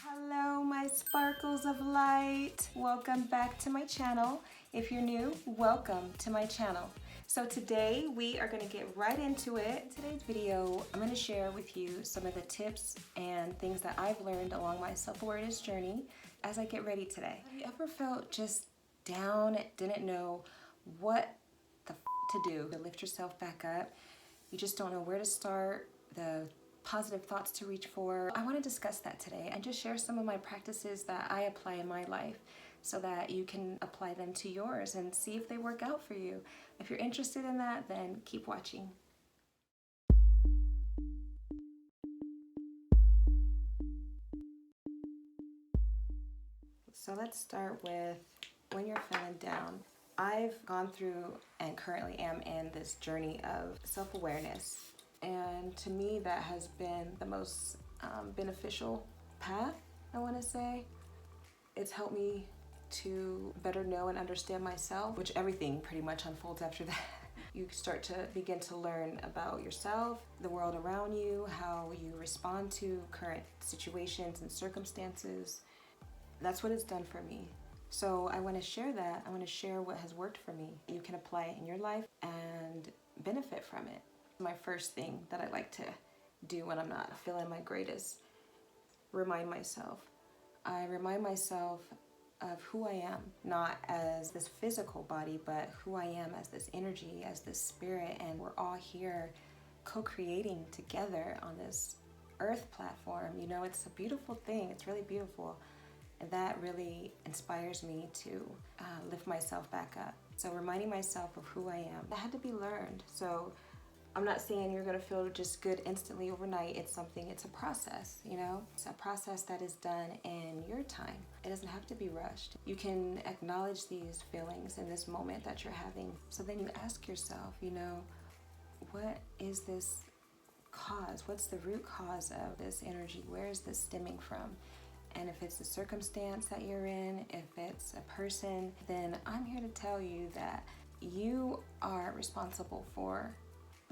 Hello, my sparkles of light. Welcome back to my channel. If you're new, welcome to my channel. So today we are going to get right into it. In today's video, I'm going to share with you some of the tips and things that I've learned along my self-awareness journey as I get ready today. Have you ever felt just down, didn't know what the to do to lift yourself back up? You just don't know where to start, the positive thoughts to reach for. I want to discuss that today and just share some of my practices that I apply in my life so that you can apply them to yours and see if they work out for you. If you're interested in that, then keep watching. So let's start with when you're feeling down. I've gone through and currently am in this journey of self-awareness. And to me, that has been the most beneficial path, I want to say. It's helped me to better know and understand myself, which everything pretty much unfolds after that. You start to begin to learn about yourself, the world around you, how you respond to current situations and circumstances. That's what it's done for me. So I want to share that. I want to share what has worked for me. You can apply it in your life and benefit from it. My first thing that I like to do when I'm not feeling my greatest, remind myself. I remind myself of who I am, not as this physical body, but who I am as this energy, as this spirit, and we're all here co-creating together on this earth platform. You know, it's a beautiful thing. It's really beautiful. And that really inspires me to lift myself back up. So reminding myself of who I am, that had to be learned. So I'm not saying you're gonna feel just good instantly overnight. It's a process, you know? It's a process that is done in your time. It doesn't have to be rushed. You can acknowledge these feelings in this moment that you're having. So then you ask yourself, you know, what is this cause? What's the root cause of this energy? Where is this stemming from? And if it's a circumstance that you're in, if it's a person, then I'm here to tell you that you are responsible for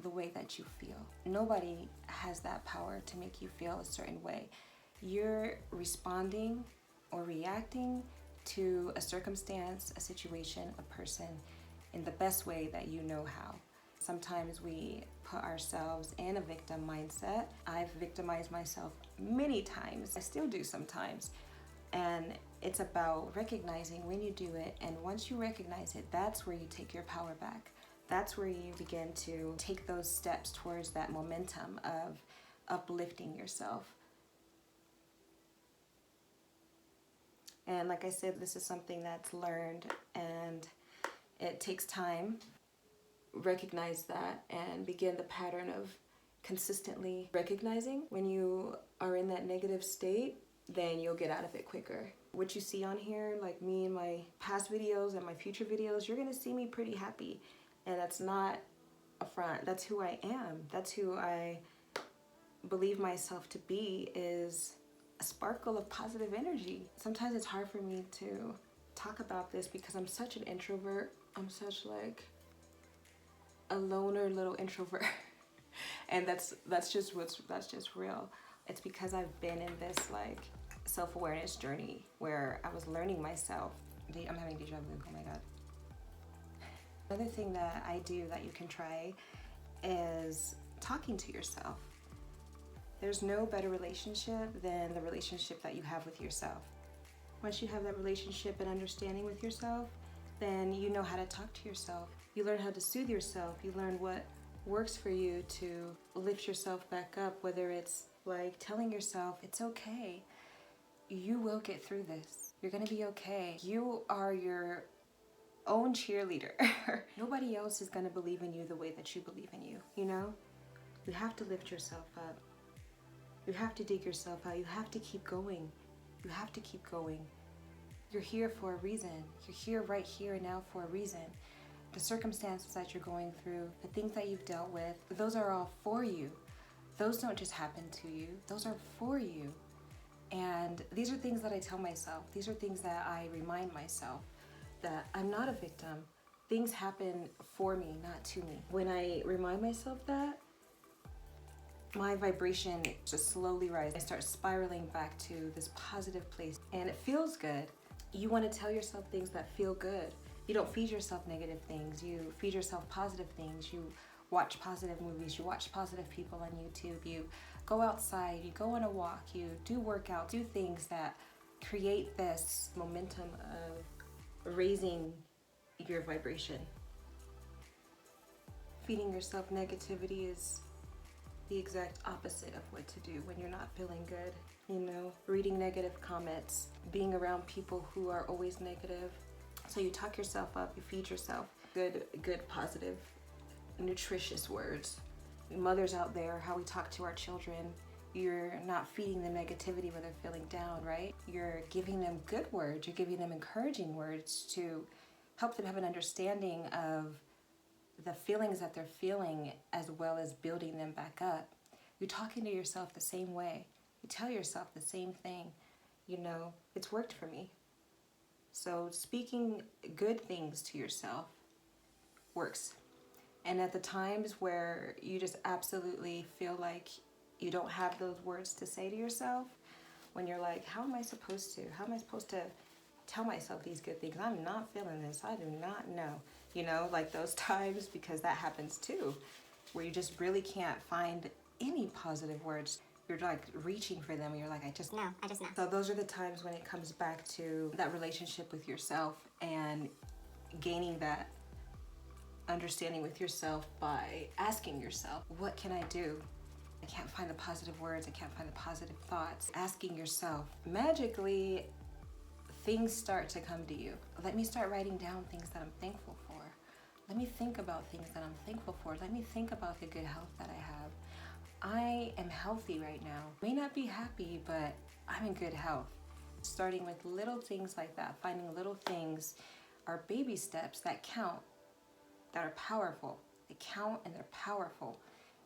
the way that you feel. Nobody has that power to make you feel a certain way. You're responding or reacting to a circumstance, a situation, a person in the best way that you know how. Sometimes we put ourselves in a victim mindset. I've victimized myself many times. I still do sometimes. And it's about recognizing when you do it. And once you recognize it, that's where you take your power back. That's where you begin to take those steps towards that momentum of uplifting yourself. And like I said, this is something that's learned and it takes time. Recognize that and begin the pattern of consistently recognizing when you are in that negative state, then you'll get out of it quicker. What you see on here, like me in my past videos and my future videos, you're gonna see me pretty happy. And that's not a front. That's who I am. That's who I believe myself to be, is a sparkle of positive energy. Sometimes it's hard for me to talk about this because I'm such an introvert. I'm such like a loner little introvert. And that's just real. It's because I've been in this like self-awareness journey where I was learning myself. I'm having deja vu, oh my God. Another thing that I do that you can try is talking to yourself. There's no better relationship than the relationship that you have with yourself. Once you have that relationship and understanding with yourself, then you know how to talk to yourself. You learn how to soothe yourself. You learn what works for you to lift yourself back up, whether it's like telling yourself, it's okay. You will get through this. You're gonna be okay. You are your own cheerleader. Nobody else is gonna believe in you the way that you believe in you, you know? You have to lift yourself up. You have to dig yourself out. You have to keep going. You have to keep going. You're here for a reason. You're here right here and now for a reason. the circumstances that you're going through, the things that you've dealt with, those are all for you. Those don't just happen to you, those are for you. And these are things that I tell myself. These are things that I remind myself that I'm not a victim. Things happen for me, not to me. When I remind myself that, my vibration just slowly rises. I start spiraling back to this positive place, and it feels good. You want to tell yourself things that feel good. You don't feed yourself negative things. You feed yourself positive things. You watch positive movies. You watch positive people on YouTube. You go outside. You go on a walk. You do workout. Do things that create this momentum of raising your vibration. Feeding yourself negativity is the exact opposite of what to do when you're not feeling good. You know, reading negative comments, being around people who are always negative. So you talk yourself up, you feed yourself good, positive, nutritious words. Mothers out there, how we talk to our children, you're not feeding them negativity when they're feeling down, right? You're giving them good words, you're giving them encouraging words to help them have an understanding of the feelings that they're feeling, as well as building them back up. You're talking to yourself the same way. You tell yourself the same thing. You know, it's worked for me. So speaking good things to yourself works. And at the times where you just absolutely feel like you don't have those words to say to yourself, when you're like, how am I supposed to? How am I supposed to tell myself these good things? I'm not feeling this. I do not know. You know, like those times, because that happens too, where you just really can't find any positive words. You're like reaching for them and you're like, I just know. So those are the times when it comes back to that relationship with yourself and gaining that understanding with yourself by asking yourself, what can I do? I can't find the positive words. I can't find the positive thoughts. Asking yourself, magically, things start to come to you. Let me start writing down things that I'm thankful for. Let me think about things that I'm thankful for. Let me think about the good health that I have. I am healthy right now. May not be happy, but I'm in good health. Starting with little things like that, finding little things are baby steps that count, that are powerful. They count and they're powerful.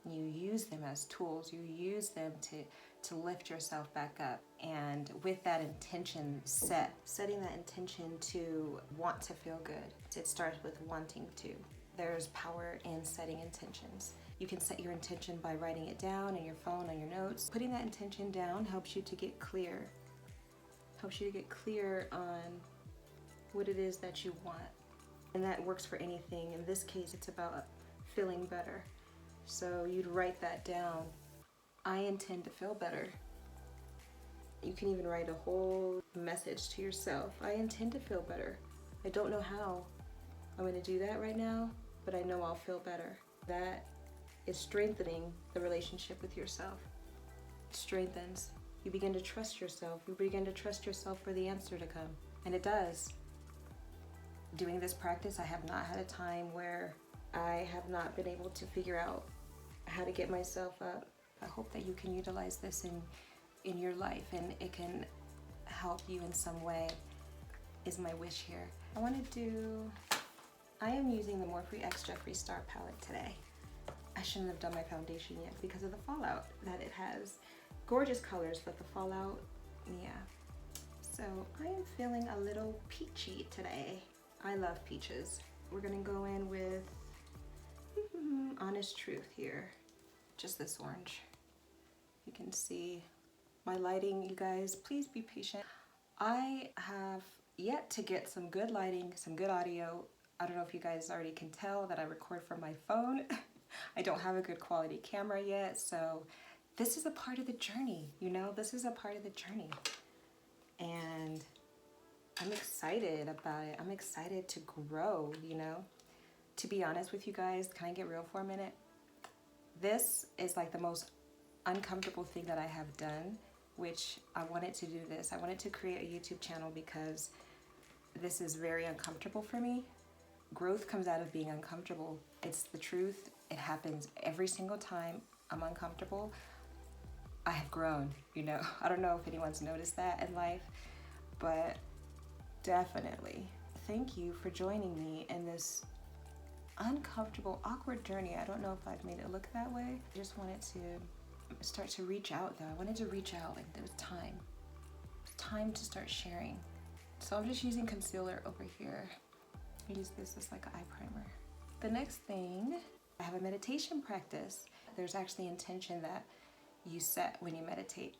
And you use them as tools. You use them to lift yourself back up. And with that intention setting that intention to want to feel good. It starts with wanting to. There's power in setting intentions. You can set your intention by writing it down in your phone, on your notes. Putting that intention down helps you to get clear. Helps you to get clear on what it is that you want. And that works for anything. In this case, it's about feeling better. So you'd write that down. I intend to feel better. You can even write a whole message to yourself. I intend to feel better. I don't know how I'm going to do that right now, but I know I'll feel better. That is strengthening the relationship with yourself. It strengthens. You begin to trust yourself. You begin to trust yourself for the answer to come. And it does. Doing this practice, I have not had a time where I have not been able to figure out how to get myself up. I hope that you can utilize this in your life and it can help you in some way, is my wish here. I am using the More Free X Jeffree Star palette today. I shouldn't have done my foundation yet because of the fallout that it has. Gorgeous colors, but the fallout, yeah. So I am feeling a little peachy today. I love peaches. We're gonna go in with Honest Truth here. Just this orange. You can see my lighting, you guys, please be patient. I have yet to get some good lighting, some good audio. I don't know if you guys already can tell that I record from my phone. I don't have a good quality camera yet, so this is a part of the journey, you know? This is a part of the journey. And I'm excited about it. I'm excited to grow, you know? To be honest with you guys, can I get real for a minute? This is like the most uncomfortable thing that I have done, which I wanted to do this. I wanted to create a YouTube channel because this is very uncomfortable for me. Growth comes out of being uncomfortable. It's the truth. It happens every single time I'm uncomfortable. I have grown, you know. I don't know if anyone's noticed that in life, but definitely. Thank you for joining me in this uncomfortable, awkward journey. I don't know if I've made it look that way. I just wanted to start to reach out though. I wanted to reach out, like there was time. Time to start sharing. So I'm just using concealer over here. I use this as like an eye primer. The next thing, I have a meditation practice. There's actually intention that you set when you meditate.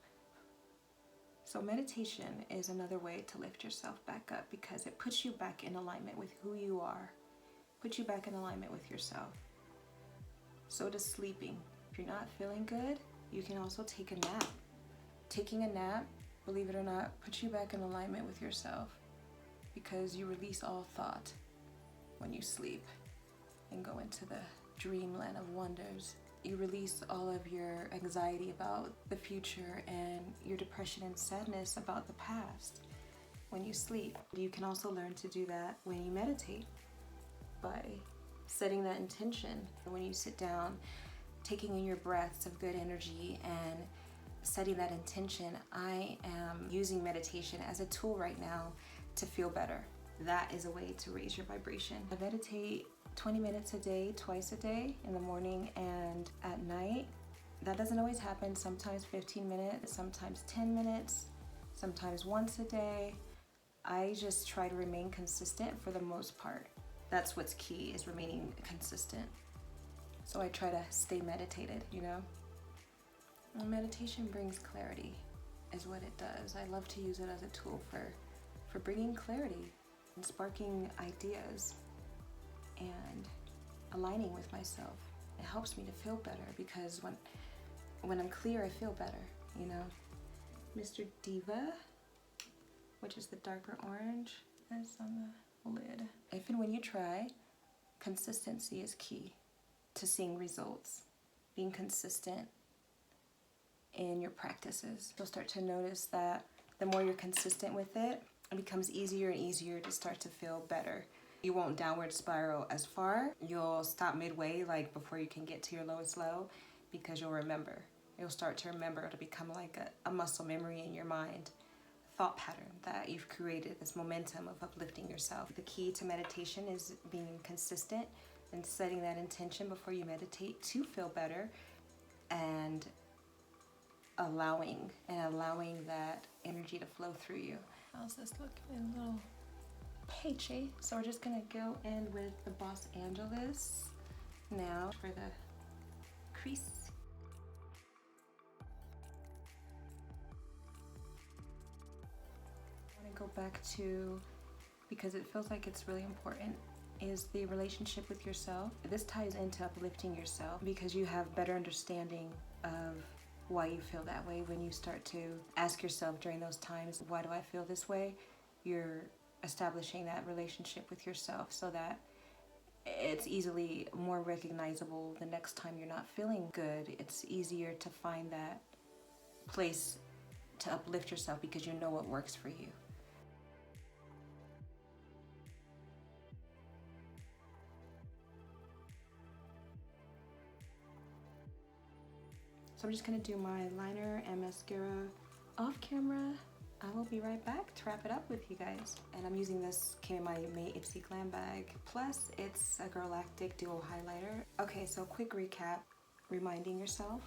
So meditation is another way to lift yourself back up because it puts you back in alignment with who you are. Puts you back in alignment with yourself. So does sleeping. If you're not feeling good, you can also take a nap. Taking a nap, believe it or not, puts you back in alignment with yourself because you release all thought when you sleep and go into the dreamland of wonders. You release all of your anxiety about the future and your depression and sadness about the past when you sleep. You can also learn to do that when you meditate by setting that intention. When you sit down, taking in your breaths of good energy and setting that intention, I am using meditation as a tool right now to feel better. That is a way to raise your vibration. I meditate 20 minutes a day, twice a day, in the morning and at night. That doesn't always happen. Sometimes 15 minutes, sometimes 10 minutes, sometimes once a day. I just try to remain consistent for the most part. That's what's key, is remaining consistent. So I try to stay meditated, you know? And meditation brings clarity, is what it does. I love to use it as a tool for bringing clarity and sparking ideas and aligning with myself. It helps me to feel better because when I'm clear, I feel better, you know? Mr. Diva, which is the darker orange, is on the lid. If and when you try, consistency is key to seeing results. Being consistent in your practices. You'll start to notice that the more you're consistent with it, it becomes easier and easier to start to feel better. You won't downward spiral as far. You'll stop midway, like before you can get to your lowest low, because you'll remember. You'll start to remember. It'll become like a muscle memory in your mind, thought pattern that you've created, this momentum of uplifting yourself. The key to meditation is being consistent and setting that intention before you meditate to feel better, and allowing that energy to flow through you. How's this looking? A little peachy. So we're just gonna go in with the Los Angeles now for the crease. I want to go back to, because it feels like it's really important, is the relationship with yourself. This ties into uplifting yourself because you have better understanding of why you feel that way. When you start to ask yourself during those times, why do I feel this way? You're establishing that relationship with yourself so that it's easily more recognizable the next time you're not feeling good. It's easier to find that place to uplift yourself because you know what works for you. So I'm just gonna do my liner and mascara off camera. I will be right back to wrap it up with you guys. And I'm using this, came in my May Ipsy Glam bag. Plus, it's a Galactic Duo Highlighter. Okay, so quick recap. Reminding yourself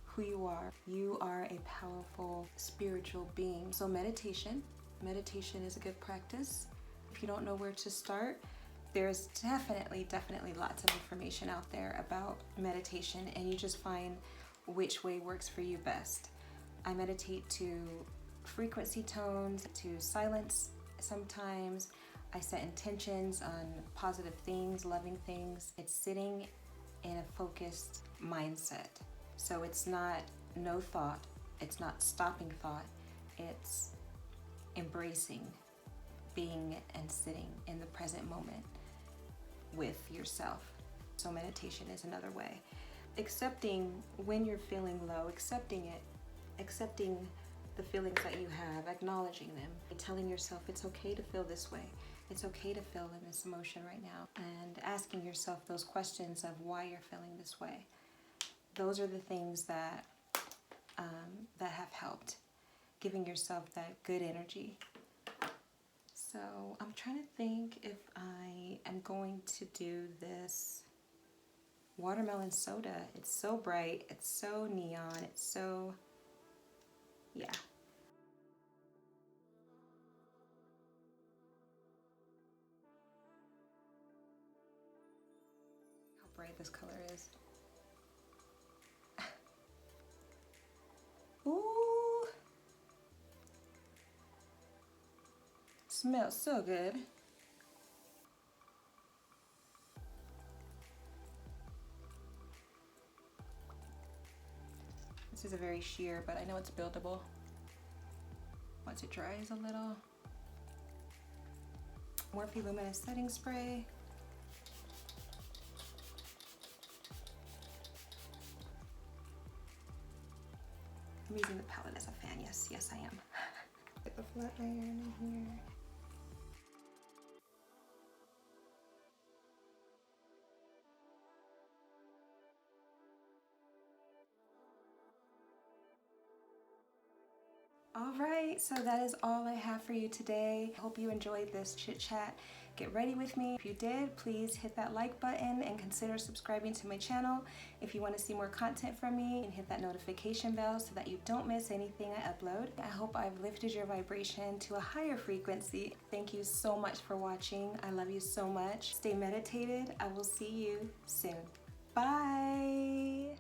who you are. You are a powerful spiritual being. So meditation is a good practice. If you don't know where to start, there's definitely lots of information out there about meditation, and you just find which way works for you best. I meditate to frequency tones, to silence sometimes. I set intentions on positive things, loving things. It's sitting in a focused mindset. So it's not no thought, it's not stopping thought, it's embracing being and sitting in the present moment with yourself. So meditation is another way. Accepting when you're feeling low, accepting it, accepting the feelings that you have, acknowledging them, telling yourself it's okay to feel this way. It's okay to feel in this emotion right now, and asking yourself those questions of why you're feeling this way. Those are the things that have helped, giving yourself that good energy. So So I'm trying to think if I am going to do this watermelon soda. It's so bright, it's so neon, it's so, yeah. How bright this color is. Ooh, smells so good. This is a very sheer, but I know it's buildable once it dries a little. Morphe Luminous setting spray. I'm using the palette as a fan. Yes, yes I am. Get the flat iron in here. All right, so that is all I have for you today. I hope you enjoyed this chit chat. Get ready with me. If you did, please hit that like button and consider subscribing to my channel. If you want to see more content from me, and hit that notification bell so that you don't miss anything I upload. I hope I've lifted your vibration to a higher frequency. Thank you so much for watching. I love you so much. Stay meditated. I will see you soon. Bye.